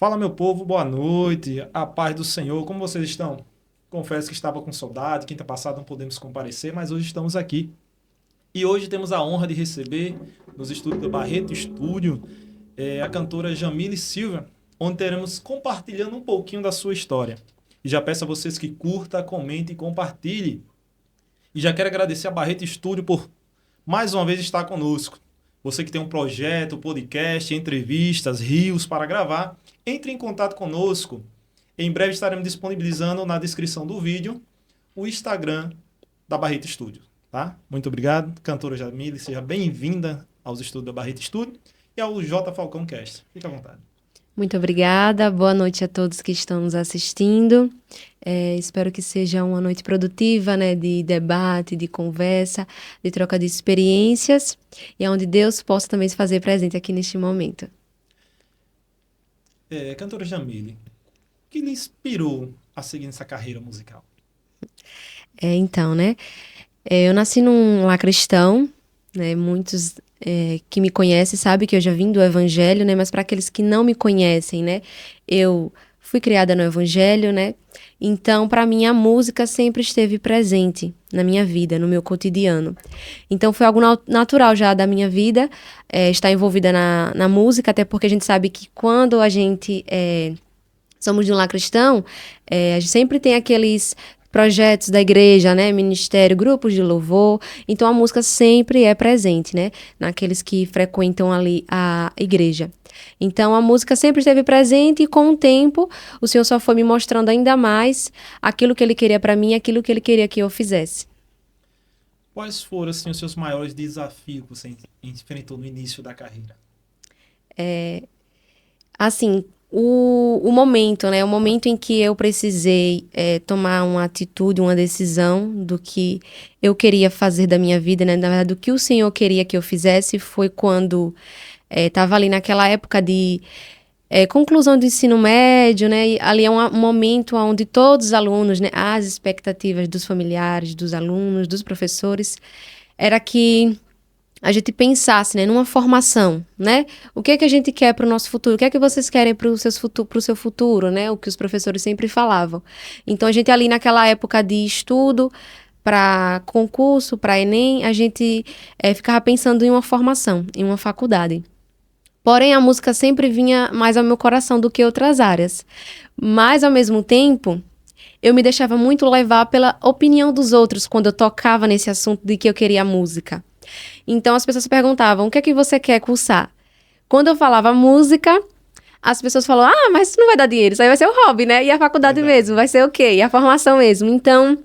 Fala, meu povo, boa noite, a paz do Senhor, como vocês estão? Confesso que estava com saudade, quinta passada não podemos comparecer, mas hoje estamos aqui. E hoje temos a honra de receber, nos estúdios do Barreto Estúdio, a cantora Jamile Silva, onde teremos compartilhando um pouquinho da sua história. E já peço a vocês que curta, comente e compartilhe. E já quero agradecer a Barreto Estúdio por mais uma vez estar conosco. Você que tem um projeto, podcast, entrevistas, rios para gravar, entre em contato conosco. Em breve estaremos disponibilizando na descrição do vídeo o Instagram da Barreto Estúdio. Tá? Muito obrigado, cantora Jamile, seja bem-vinda aos estúdios da Barreto Estúdio e ao J Falcão Cast. Fique à vontade. Muito obrigada, boa noite a todos que estão nos assistindo. Espero que seja uma noite produtiva, né, de debate, de conversa, de troca de experiências e onde Deus possa também se fazer presente aqui neste momento. Cantora Jamile, o que lhe inspirou a seguir nessa carreira musical? Eu nasci num lar cristão, né, muitos que me conhecem sabem que eu já vim do Evangelho, né, mas para aqueles que não me conhecem, né, eu fui criada no Evangelho, né, então para mim a música sempre esteve presente na minha vida, no meu cotidiano. Então foi algo natural já da minha vida, estar envolvida na música, até porque a gente sabe que quando a gente somos de um lar cristão, a gente sempre tem aqueles projetos da igreja, né, ministério, grupos de louvor, então a música sempre é presente, né, naqueles que frequentam ali a igreja. Então a música sempre esteve presente e com o tempo o Senhor só foi me mostrando ainda mais aquilo que Ele queria para mim, aquilo que Ele queria que eu fizesse. Quais foram assim, os seus maiores desafios que você enfrentou no início da carreira? Assim, o momento, né? O momento em que eu precisei tomar uma atitude, uma decisão do que eu queria fazer da minha vida, né? Na verdade, do que o Senhor queria que eu fizesse foi quando estava ali naquela época de conclusão do ensino médio, né? E ali é um momento onde todos os alunos, né? As expectativas dos familiares, dos alunos, dos professores, era que a gente pensasse, né, numa formação, né? O que é que a gente quer para o nosso futuro? O que é que vocês querem para o seu futuro, né? O que os professores sempre falavam. Então, a gente ali naquela época de estudo para concurso, para Enem, a gente ficava pensando em uma formação, em uma faculdade. Porém, a música sempre vinha mais ao meu coração do que outras áreas. Mas, ao mesmo tempo, eu me deixava muito levar pela opinião dos outros quando eu tocava nesse assunto de que eu queria música. Então, as pessoas perguntavam, o que é que você quer cursar? Quando eu falava música, as pessoas falavam, mas isso não vai dar dinheiro, isso aí vai ser o hobby, né? E a faculdade mesmo, vai ser o quê? E a formação mesmo. Então,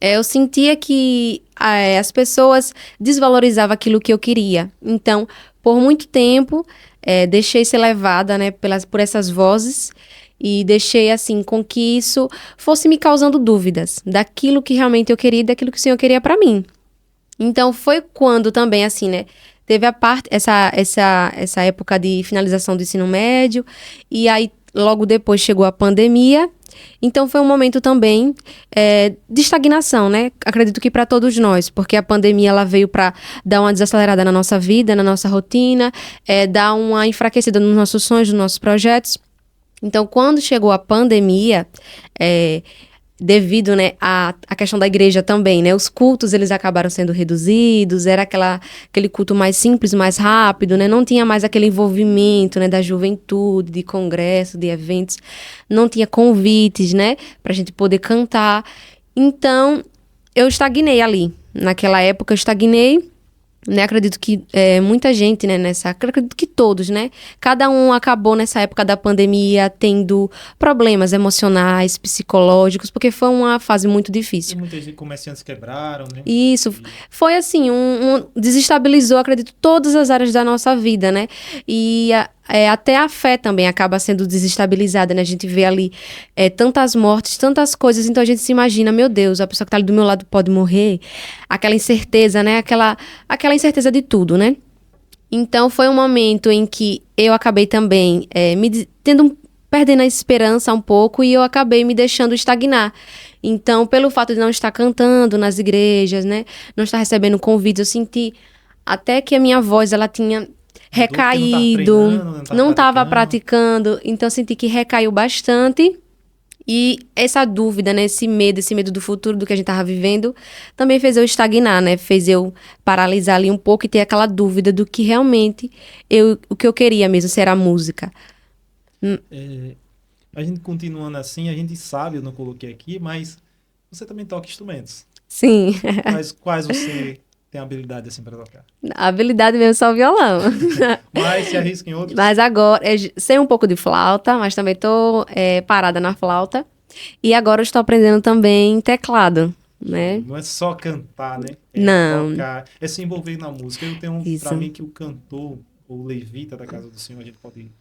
eu sentia que as pessoas desvalorizavam aquilo que eu queria. Então, por muito tempo, deixei ser levada, né, por essas vozes e deixei, assim, com que isso fosse me causando dúvidas daquilo que realmente eu queria e daquilo que o Senhor queria para mim. Então, foi quando também, assim, né, teve essa época de finalização do ensino médio, e aí logo depois chegou a pandemia, então foi um momento também de estagnação, né, acredito que para todos nós, porque a pandemia ela veio para dar uma desacelerada na nossa vida, na nossa rotina, dar uma enfraquecida nos nossos sonhos, nos nossos projetos. Então, quando chegou a pandemia, devido, né, à questão da igreja também, né, os cultos eles acabaram sendo reduzidos, era aquele culto mais simples, mais rápido, né, não tinha mais aquele envolvimento, né, da juventude, de congresso, de eventos, não tinha convites, né, pra gente poder cantar. Então, eu estagnei ali, naquela época eu estagnei, né, acredito que muita gente, né, acredito que todos, né, cada um acabou nessa época da pandemia tendo problemas emocionais, psicológicos, porque foi uma fase muito difícil. E muitos comerciantes quebraram, né? Isso, foi assim, desestabilizou, acredito, todas as áreas da nossa vida, né, e até a fé também acaba sendo desestabilizada, né, a gente vê ali tantas mortes, tantas coisas, então a gente se imagina, meu Deus, a pessoa que tá ali do meu lado pode morrer, aquela incerteza, né, aquela incerteza de tudo, né. Então foi um momento em que eu acabei também perdendo a esperança um pouco e eu acabei me deixando estagnar. Então, pelo fato de não estar cantando nas igrejas, né, não estar recebendo convites, eu senti até que a minha voz, ela tinha recaído, não estava praticando. praticando, então eu senti que recaiu bastante. E essa dúvida, né, esse medo do futuro, do que a gente estava vivendo, também fez eu estagnar, né? Fez eu paralisar ali um pouco e ter aquela dúvida do que realmente o que eu queria mesmo, se era a música. A gente continuando assim, a gente sabe, eu não coloquei aqui, mas você também toca instrumentos. Sim. Mas quais você tem habilidade assim para tocar? A habilidade mesmo é só o violão. Mas se arrisca em outros? Mas agora, sei um pouco de flauta, mas também tô parada na flauta. E agora eu estou aprendendo também teclado, né? Não é só cantar, né? É Não. tocar, é se envolver na música. Eu tenho Isso. para mim que o cantor, o levita da casa do Senhor,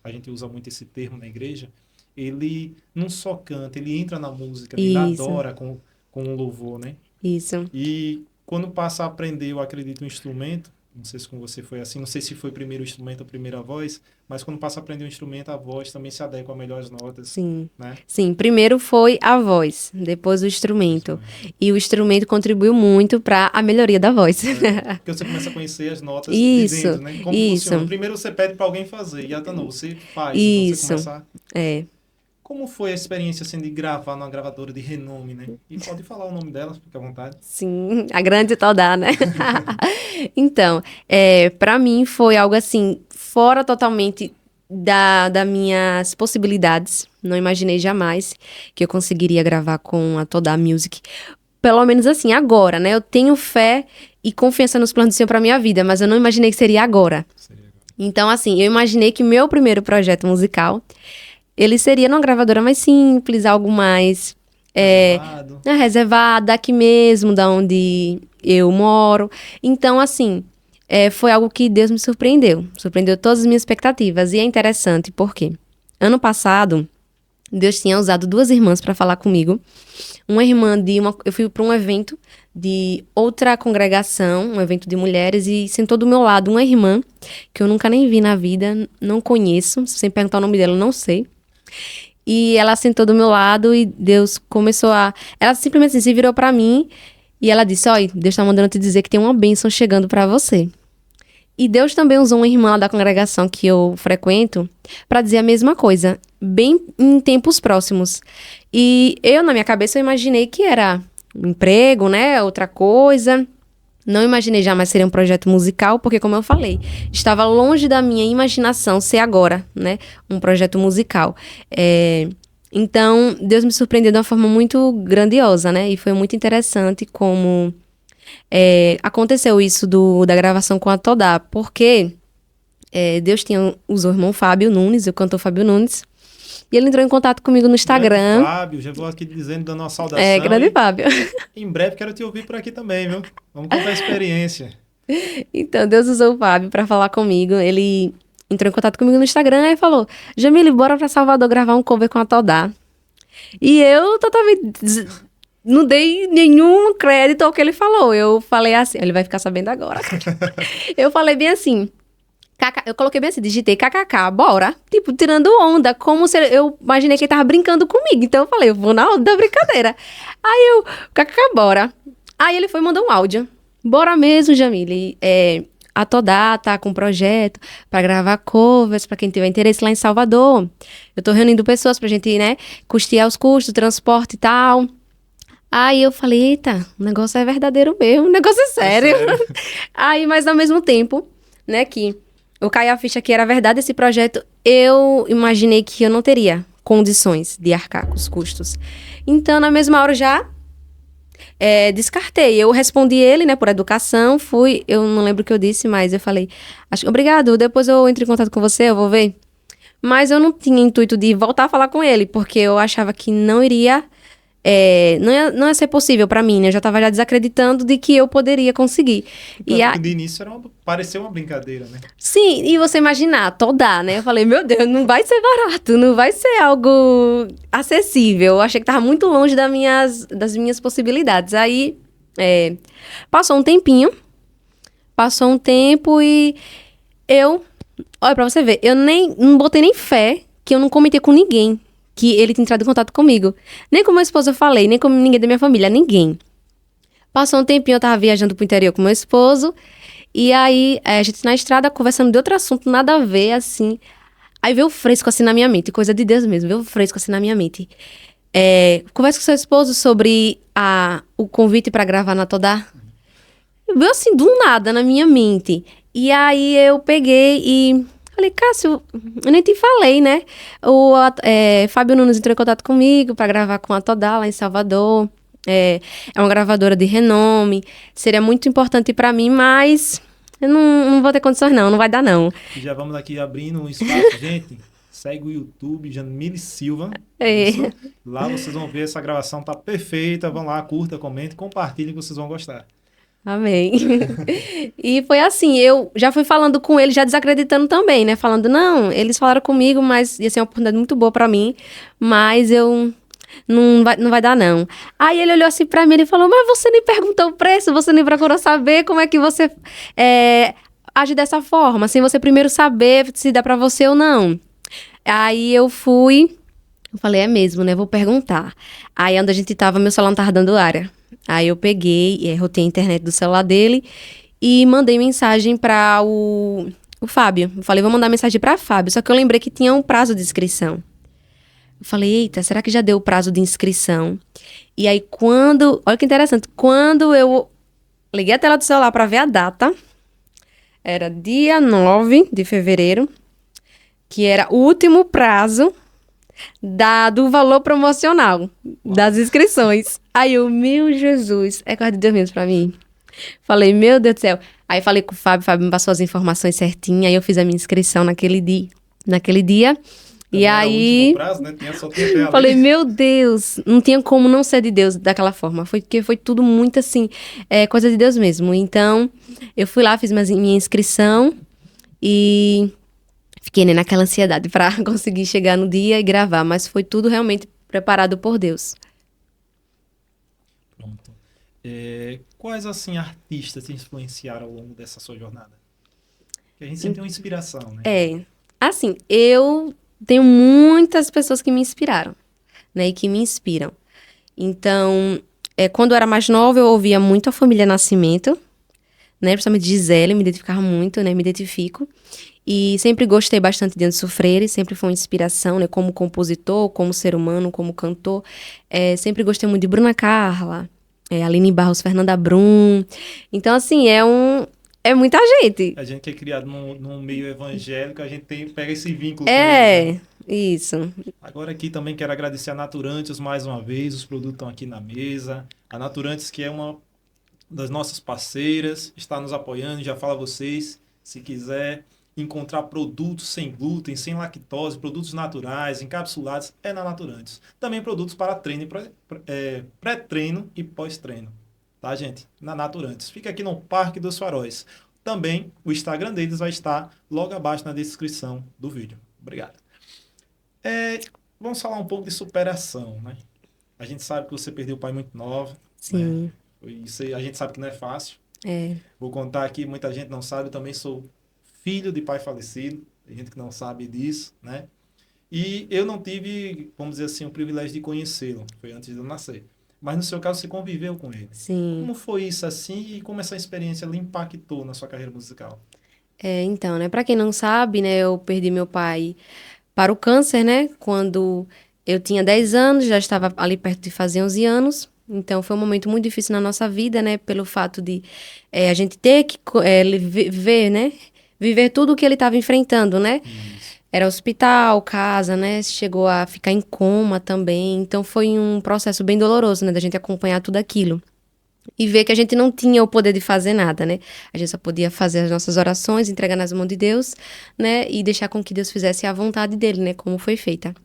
a gente usa muito esse termo na igreja, ele não só canta, ele entra na música, ele Isso. adora com o louvor, né? Isso. E quando passa a aprender, eu acredito, um instrumento, não sei se com você foi assim, não sei se foi primeiro o instrumento ou primeiro a voz, mas quando passa a aprender um instrumento, a voz também se adequa a melhores notas. Sim. Né? Sim, primeiro foi a voz, depois o instrumento. E o instrumento contribuiu muito para a melhoria da voz. Porque você começa a conhecer as notas Isso, de dentro, né? Como isso. funciona. Primeiro você pede para alguém fazer, e até não, você faz. Isso. Então você começa É. Como foi a experiência assim, de gravar numa gravadora de renome, né? E pode falar o nome dela, fica à vontade. Sim, a grande Todá, né? Então, para mim foi algo assim, fora totalmente das minhas possibilidades. Não imaginei jamais que eu conseguiria gravar com a Todá Music. Pelo menos assim, agora, né? Eu tenho fé e confiança nos planos do Senhor para minha vida, mas eu não imaginei que seria agora. Então, assim, eu imaginei que meu primeiro projeto musical, ele seria numa gravadora mais simples, algo mais reservado, aqui mesmo, da onde eu moro. Então, assim, foi algo que Deus me surpreendeu. Surpreendeu todas as minhas expectativas. E é interessante porque ano passado, Deus tinha usado 2 irmãs para falar comigo. Uma irmã eu fui para um evento de outra congregação, um evento de mulheres, e sentou do meu lado uma irmã que eu nunca nem vi na vida, não conheço. Se você perguntar o nome dela, eu não sei. E ela sentou do meu lado e Deus começou a... Ela simplesmente assim, se virou pra mim e ela disse, olha, Deus tá mandando te dizer que tem uma bênção chegando pra você. E Deus também usou uma irmã da congregação que eu frequento pra dizer a mesma coisa, bem em tempos próximos. E eu, na minha cabeça, eu imaginei que era um emprego, né, outra coisa. Não imaginei jamais seria um projeto musical, porque, como eu falei, estava longe da minha imaginação ser agora, né, um projeto musical. Então, Deus me surpreendeu de uma forma muito grandiosa, né, e foi muito interessante como aconteceu isso da gravação com a Todá, porque Deus usou o irmão Fábio Nunes, o cantor Fábio Nunes, e ele entrou em contato comigo no Instagram. Grande Fábio, já vou aqui dizendo, dando uma saudação. Grande Fábio. Em breve quero te ouvir por aqui também, viu? Vamos contar a experiência. Então, Deus usou o Fábio para falar comigo. Ele entrou em contato comigo no Instagram e falou, Jamile, bora para Salvador gravar um cover com a Todá. E eu totalmente não dei nenhum crédito ao que ele falou. Eu falei assim, ele vai ficar sabendo agora. Eu falei bem assim, eu coloquei bem assim, digitei kkk, bora. Tipo, tirando onda, como se eu imaginei que ele tava brincando comigo. Então eu falei, eu vou na onda da brincadeira. Aí eu, kkk, bora. Aí ele foi e mandou um áudio. Bora mesmo, Jamile. A Todá tá com um projeto pra gravar covers, pra quem tiver interesse lá em Salvador. Eu tô reunindo pessoas pra gente, né, custear os custos, transporte e tal. Aí eu falei, eita, o negócio é verdadeiro mesmo, o negócio é sério. Aí, mas ao mesmo tempo, né, que eu caí a ficha que era verdade esse projeto, eu imaginei que eu não teria condições de arcar com os custos. Então, na mesma hora, já descartei. Eu respondi ele, né, por educação, eu não lembro o que eu disse, mas eu falei, obrigado, depois eu entro em contato com você, eu vou ver. Mas eu não tinha intuito de voltar a falar com ele, porque eu achava que não iria... não ia ser possível pra mim, né? Eu já tava desacreditando de que eu poderia conseguir. De início pareceu uma brincadeira, né? Sim, e você imaginar, Todá, né? Eu falei, meu Deus, não vai ser barato, não vai ser algo acessível. Eu achei que tava muito longe das minhas possibilidades. Aí, passou um tempo e olha, pra você ver, eu não botei nem fé que eu não comentei com ninguém que ele tinha entrado em contato comigo. Nem com meu esposo eu falei, nem com ninguém da minha família, ninguém. Passou um tempinho, eu tava viajando pro interior com meu esposo, E aí, a gente na estrada conversando de outro assunto, nada a ver, assim. Aí veio fresco assim na minha mente, coisa de Deus mesmo, veio fresco assim na minha mente. Conversa com seu esposo sobre o convite para gravar na Todá. Veio assim, do nada, na minha mente. E aí eu peguei e falei, Cássio, eu nem te falei, né? Fábio Nunes entrou em contato comigo para gravar com a Todá lá em Salvador. É uma gravadora de renome. Seria muito importante para mim, mas eu não vou ter condições não vai dar não. E já vamos aqui abrindo um espaço, gente. Segue o YouTube, Jamile Silva. Isso. Lá vocês vão ver, essa gravação tá perfeita. Vão lá, curta, comente, compartilhem que vocês vão gostar. Amém. E foi assim, eu já fui falando com ele, já desacreditando também, né? Falando, não, eles falaram comigo, mas ia ser uma oportunidade muito boa pra mim, mas eu não vai dar não. Aí ele olhou assim pra mim e falou, mas você nem perguntou o preço, você nem procurou saber como é que você age dessa forma, sem você primeiro saber se dá pra você ou não. Aí eu falei, é mesmo, né? Vou perguntar. Aí onde a gente tava, meu celular não tava dando área. Aí eu peguei, rotei a internet do celular dele e mandei mensagem para o Fábio. Eu falei, vou mandar mensagem para Fábio. Só que eu lembrei que tinha um prazo de inscrição. Eu falei, eita, será que já deu o prazo de inscrição? E aí olha que interessante, quando eu liguei a tela do celular para ver a data, era dia 9 de fevereiro, que era o último prazo do valor promocional das inscrições. Aí eu, meu Jesus, é coisa de Deus mesmo pra mim. Falei, meu Deus do céu. Aí falei com o Fábio me passou as informações certinhas, aí eu fiz a minha inscrição naquele dia. E aí, prazo, né? Só tinha falei, meu Deus, não tinha como não ser de Deus daquela forma. Porque foi tudo muito assim, coisa de Deus mesmo. Então, eu fui lá, fiz minha inscrição e fiquei, né, naquela ansiedade para conseguir chegar no dia e gravar, mas foi tudo realmente preparado por Deus. Pronto. Quais, assim, artistas te influenciaram ao longo dessa sua jornada? Porque a gente sempre tem uma inspiração, né? Assim, eu tenho muitas pessoas que me inspiraram, né, e que me inspiram. Então, quando eu era mais nova, eu ouvia muito a família Nascimento, né, principalmente Gisele, me identificava muito, né, me identifico. E sempre gostei bastante de Anderson Freire, sempre foi uma inspiração, né? Como compositor, como ser humano, como cantor. Sempre gostei muito de Bruna Carla, Aline Barros, Fernanda Brum. Então, assim, é muita gente. A gente que é criado num meio evangélico, a gente pega esse vínculo. Isso. Agora aqui também quero agradecer a Naturantes mais uma vez, os produtos estão aqui na mesa. A Naturantes, que é uma das nossas parceiras, está nos apoiando, já fala a vocês, se quiser encontrar produtos sem glúten, sem lactose, produtos naturais, encapsulados, é na Naturantes. Também produtos para treino, pré-treino e pós-treino. Tá, gente? Na Naturantes. Fica aqui no Parque dos Faróis. Também o Instagram deles vai estar logo abaixo na descrição do vídeo. Obrigado. Vamos falar um pouco de superação, né? A gente sabe que você perdeu o pai muito nova. Sim. Né? Isso a gente sabe que não é fácil. Vou contar aqui, muita gente não sabe, eu também sou filho de pai falecido, tem gente que não sabe disso, né? E eu não tive, vamos dizer assim, o privilégio de conhecê-lo, foi antes de eu nascer. Mas no seu caso, você conviveu com ele. Sim. Como foi isso assim e como essa experiência lhe impactou na sua carreira musical? Então, né, pra quem não sabe, né, eu perdi meu pai para o câncer, né, quando eu tinha 10 anos, já estava ali perto de fazer 11 anos. Então, foi um momento muito difícil na nossa vida, né, pelo fato de a gente ter que ver, né, viver tudo o que ele estava enfrentando, né? Isso. Era hospital, casa, né? Chegou a ficar em coma também. Então, foi um processo bem doloroso, né? Da gente acompanhar tudo aquilo. E ver que a gente não tinha o poder de fazer nada, né? A gente só podia fazer as nossas orações, entregar nas mãos de Deus, né? E deixar com que Deus fizesse a vontade dele, né? Como foi feita.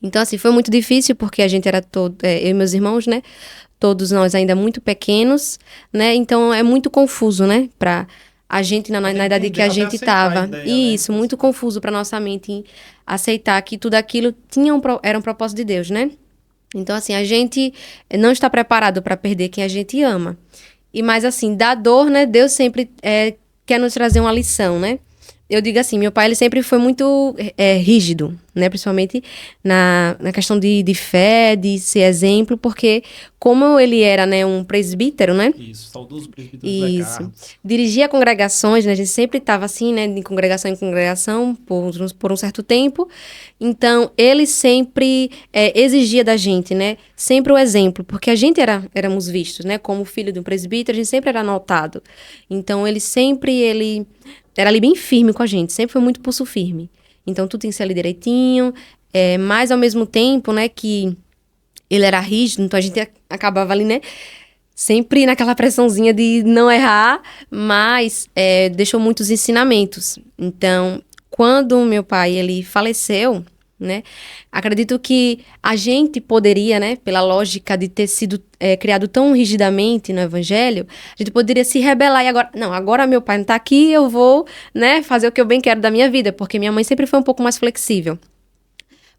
Então, assim, foi muito difícil, porque a gente era eu e meus irmãos, né? Todos nós ainda muito pequenos, né? Então, é muito confuso, né? Pra a gente, na idade que a gente estava. Isso, né? Muito confuso para nossa mente aceitar que tudo aquilo era um propósito de Deus, né? Então, assim, a gente não está preparado para perder quem a gente ama. Mas, assim, da dor, né? Deus sempre quer nos trazer uma lição, né? eu digo assim, meu pai ele sempre foi muito rígido, né? Principalmente na questão de fé, de ser exemplo, porque como ele era, né, um presbítero, né? Isso, saudoso presbítero José Isso. Carlos. Dirigia congregações, né? A gente sempre estava assim, né? De congregação em congregação por um certo tempo. Então, ele sempre exigia da gente, né? Sempre o exemplo, porque a gente éramos vistos, né? Como filho de um presbítero, a gente sempre era notado. Então, ele era ali bem firme com a gente, sempre foi muito pulso firme. Então, tudo tem que ser ali direitinho, mas ao mesmo tempo, né, que ele era rígido, então a gente acabava ali, né, sempre naquela pressãozinha de não errar, mas deixou muitos ensinamentos. Então, quando meu pai, ele faleceu, né, acredito que a gente poderia, né, pela lógica de ter sido criado tão rigidamente no evangelho, a gente poderia se rebelar e agora, não, agora meu pai não tá aqui, eu vou, né, fazer o que eu bem quero da minha vida, porque minha mãe sempre foi um pouco mais flexível.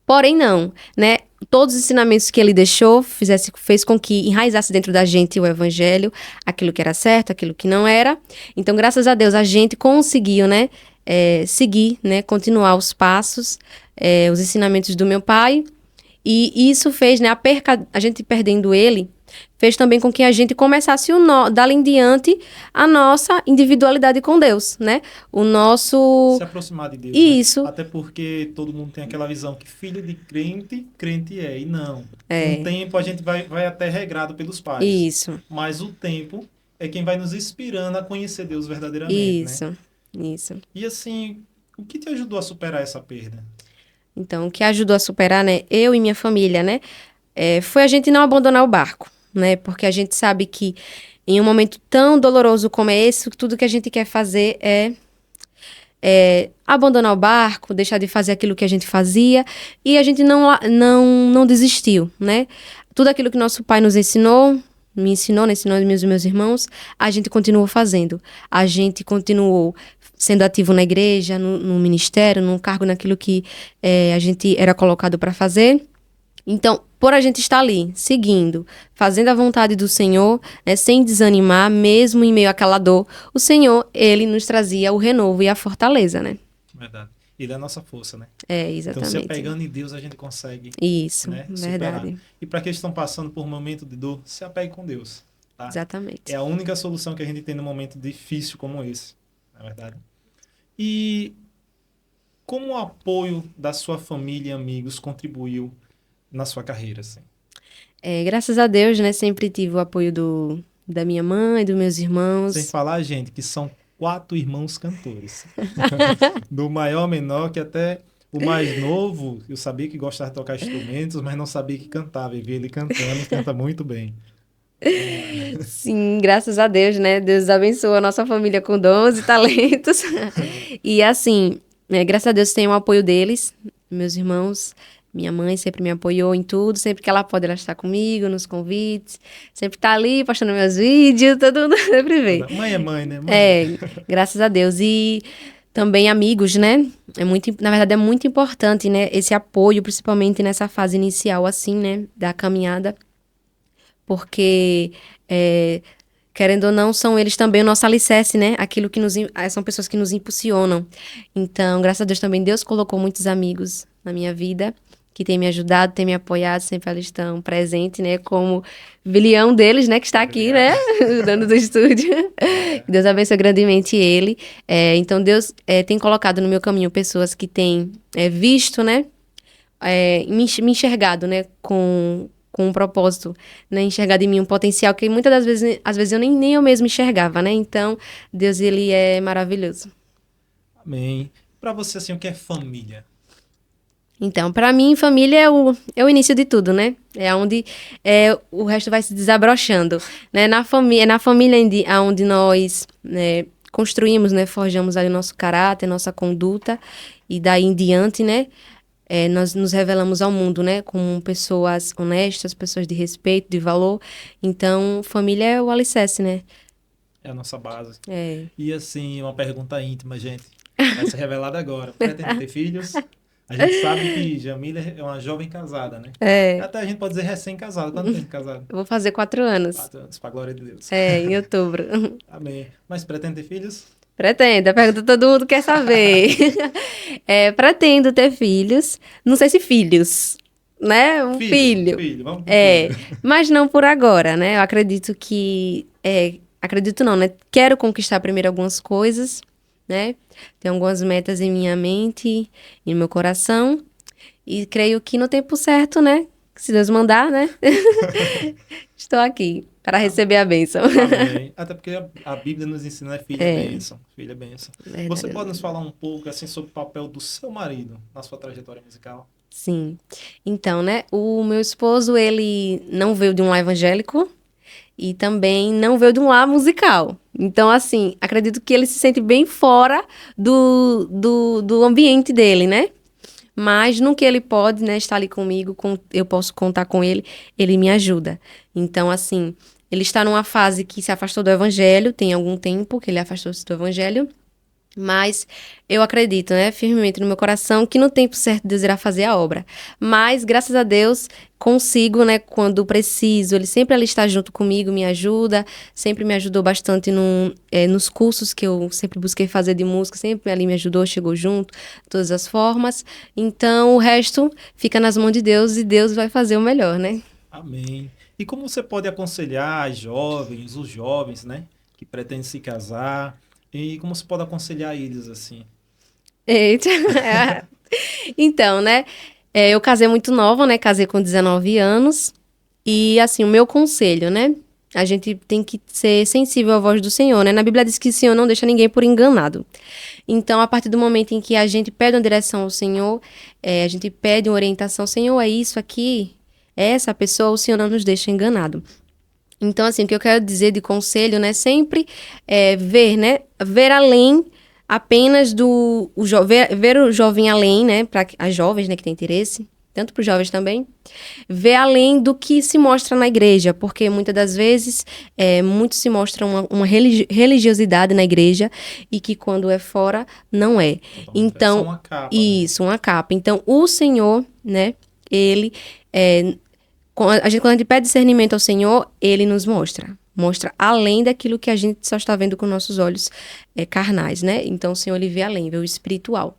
Porém, não, né? Todos os ensinamentos que ele deixou fez com que enraizasse dentro da gente o evangelho, aquilo que era certo, aquilo que não era. Então, graças a Deus, a gente conseguiu, né, seguir, né, continuar os passos, os ensinamentos do meu pai. E isso fez, né, a gente perdendo ele, fez também com que a gente começasse dali em diante a nossa individualidade com Deus, né? O nosso... Se aproximar de Deus, né? Isso, Até porque todo mundo tem aquela visão que filho de crente, crente é. E não. Com o tempo a gente vai até regrado pelos pais. isso, Mas o tempo é quem vai nos inspirando a conhecer Deus verdadeiramente, né? isso. E assim, o que te ajudou a superar essa perda? Então, o que ajudou a superar, né, eu e minha família, né, foi a gente não abandonar o barco, né, porque a gente sabe que em um momento tão doloroso como é esse, tudo que a gente quer fazer é abandonar o barco, deixar de fazer aquilo que a gente fazia, e a gente não desistiu, né. Tudo aquilo que nosso pai nos ensinou, me ensinou, né, ensinou meus irmãos, a gente continuou fazendo. A gente continuou sendo ativo na igreja, no ministério, no cargo, naquilo que a gente era colocado para fazer. Então, por a gente estar ali, seguindo, fazendo a vontade do Senhor, né, sem desanimar, mesmo em meio àquela dor, o Senhor, ele nos trazia o renovo e a fortaleza, né? Verdade. Ele é a nossa força, né? Então, se Exatamente. apegando em Deus, a gente consegue, Isso, né, superar. verdade. E para aqueles que estão passando por um momento de dor, se apegue com Deus, tá? Exatamente. É a única solução que a gente tem num momento difícil como esse, na verdade. E como o apoio da sua família e amigos contribuiu na sua carreira, assim? Graças a Deus, né, sempre tive o apoio da minha mãe, dos meus Sem irmãos. falar, gente, que são 4 irmãos cantores. Do maior ao menor, que até o mais novo, eu sabia que gostava de tocar instrumentos, mas não sabia que cantava. E vi ele cantando, e canta muito bem. Sim, graças a Deus, né? Deus abençoa a nossa família com dons e talentos. E assim, graças a Deus tenho o apoio deles, meus irmãos. Minha mãe sempre me apoiou em tudo, sempre que ela pode, ela está comigo, nos convites. Sempre tá ali, postando meus vídeos, todo mundo sempre vê. Mãe é mãe, né? Mãe. Graças a Deus. E também amigos, né? Na verdade, é muito importante, né? Esse apoio, principalmente nessa fase inicial, assim, né? Da caminhada. Porque, querendo ou não, são eles também o nosso alicerce, né? Aquilo que são pessoas que nos impulsionam. Então, graças a Deus também, Deus colocou muitos amigos na minha vida, que têm me ajudado, têm me apoiado, sempre eles estão presentes, né? Como Vilião deles, né? Que está aqui, né? O dono do estúdio. Deus abençoe grandemente ele. Então, Deus tem colocado no meu caminho pessoas que têm visto, né? Me enxergado, né? Com um propósito, né? Enxergado em mim um potencial que muitas das vezes, às vezes eu nem eu mesmo enxergava, né? Então, Deus, ele é maravilhoso. Amém. Para você, assim, o que é família? Então, para mim, família é o início de tudo, né? É onde o resto vai se desabrochando, né? Na família onde nós, né, construímos, né, forjamos ali o nosso caráter, nossa conduta, e daí em diante, né, nós nos revelamos ao mundo, né, como pessoas honestas, pessoas de respeito, de valor. Então, família é o alicerce, né? É a nossa base. É. E assim, uma pergunta íntima, gente. Vai ser revelada agora. Pretende ter filhos? A gente sabe que Jamila é uma jovem casada, né? Até a gente pode dizer recém-casada. Quanto tempo casada? Eu vou fazer 4 anos. 4 anos, para a glória de Deus. Em outubro. Amém. Mas pretende ter filhos? Pretendo, a pergunta todo mundo quer saber. Pretendo ter filhos. Não sei se filhos, né? Um filho. Filho, vamos pro filho. Mas não por agora, né? Eu acredito que. Acredito não, né? Quero conquistar primeiro algumas coisas, né? Tenho algumas metas em minha mente e no meu coração. E creio que no tempo certo, né? Se Deus mandar, né? Estou aqui para receber a bênção. Amém. Até porque a Bíblia nos ensina, né? Filha é É, bênção. Filha é bênção. Você verdade. pode nos falar um pouco, assim, sobre o papel do seu marido na sua trajetória musical? Sim. Então, né? O meu esposo, ele não veio de um lar evangélico e também não veio de um lar musical. Então, assim, acredito que ele se sente bem fora do ambiente dele, né? Mas no que ele pode, né, estar ali comigo, eu posso contar com ele, ele me ajuda. Então, assim, ele está numa fase que se afastou do evangelho, tem algum tempo que ele afastou-se do evangelho, mas eu acredito, né, firmemente no meu coração que no tempo certo Deus irá fazer a obra. Mas, graças a Deus, consigo, né, quando preciso. Ele sempre ali está junto comigo, me ajuda, sempre me ajudou bastante nos cursos que eu sempre busquei fazer de música, sempre ali me ajudou, chegou junto, de todas as formas. Então, o resto fica nas mãos de Deus e Deus vai fazer o melhor, né? Amém. E como você pode aconselhar as jovens, os jovens, né, que pretendem se casar, e como você pode aconselhar eles assim? Eita. Então, né? Eu casei muito nova, né? Casei com 19 anos. E, assim, o meu conselho, né? A gente tem que ser sensível à voz do Senhor, né? Na Bíblia diz que o Senhor não deixa ninguém por enganado. Então, a partir do momento em que a gente pede uma direção ao Senhor, a gente pede uma orientação, Senhor, é isso aqui, é essa pessoa, o Senhor não nos deixa enganado. Então, assim, o que eu quero dizer de conselho, né? Sempre ver, né? Ver além apenas ver o jovem além, né? Para as jovens, né, que têm interesse, tanto para os jovens também, ver além do que se mostra na igreja, porque muitas das vezes muito se mostra uma religiosidade na igreja e que quando é fora, não é. Totalmente. É só Então, uma capa, né? isso, uma capa. Então, o Senhor, né? Ele quando a gente pede discernimento ao Senhor, Ele nos mostra. Mostra além daquilo que a gente só está vendo com nossos olhos carnais, né? Então, o Senhor, Ele vê além, vê o espiritual.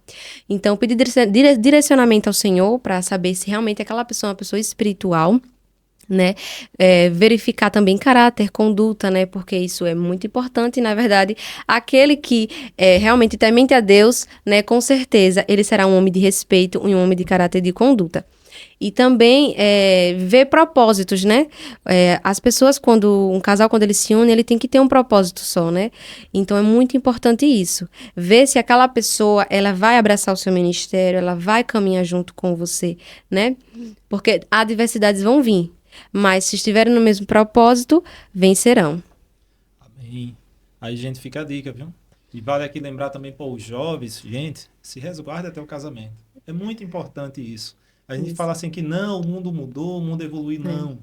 Então, pedir direcionamento ao Senhor para saber se realmente aquela pessoa é uma pessoa espiritual, né? Verificar também caráter, conduta, né? Porque isso é muito importante. E, na verdade, aquele que realmente temente a Deus, né? Com certeza, ele será um homem de respeito e um homem de caráter e de conduta. E também ver propósitos, né? As pessoas, um casal, quando ele se une, ele tem que ter um propósito só, né? Então, é muito importante isso. Ver se aquela pessoa, ela vai abraçar o seu ministério, ela vai caminhar junto com você, né? Porque adversidades vão vir, mas se estiverem no mesmo propósito, vencerão. Amém. Aí, gente, fica a dica, viu? E vale aqui lembrar também para os jovens, gente, se resguarde até o casamento. É muito importante isso. A gente Isso. fala assim que não, o mundo mudou, o mundo evoluiu. Não.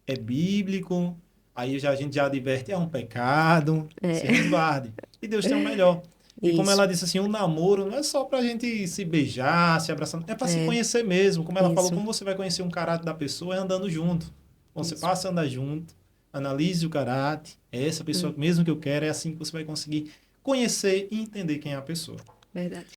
É bíblico. Aí a gente já adverte, é um pecado. Se resguarde. E Deus tem o melhor. E como Isso. ela disse assim, o namoro não é só pra gente se beijar, se abraçar, é para se conhecer mesmo. Como ela falou, Isso. como você vai conhecer um caráter da pessoa é andando junto. Quando você Isso. passa a andar junto, analise o caráter, é essa pessoa mesmo que eu quero, é assim que você vai conseguir conhecer e entender quem é a pessoa. Verdade.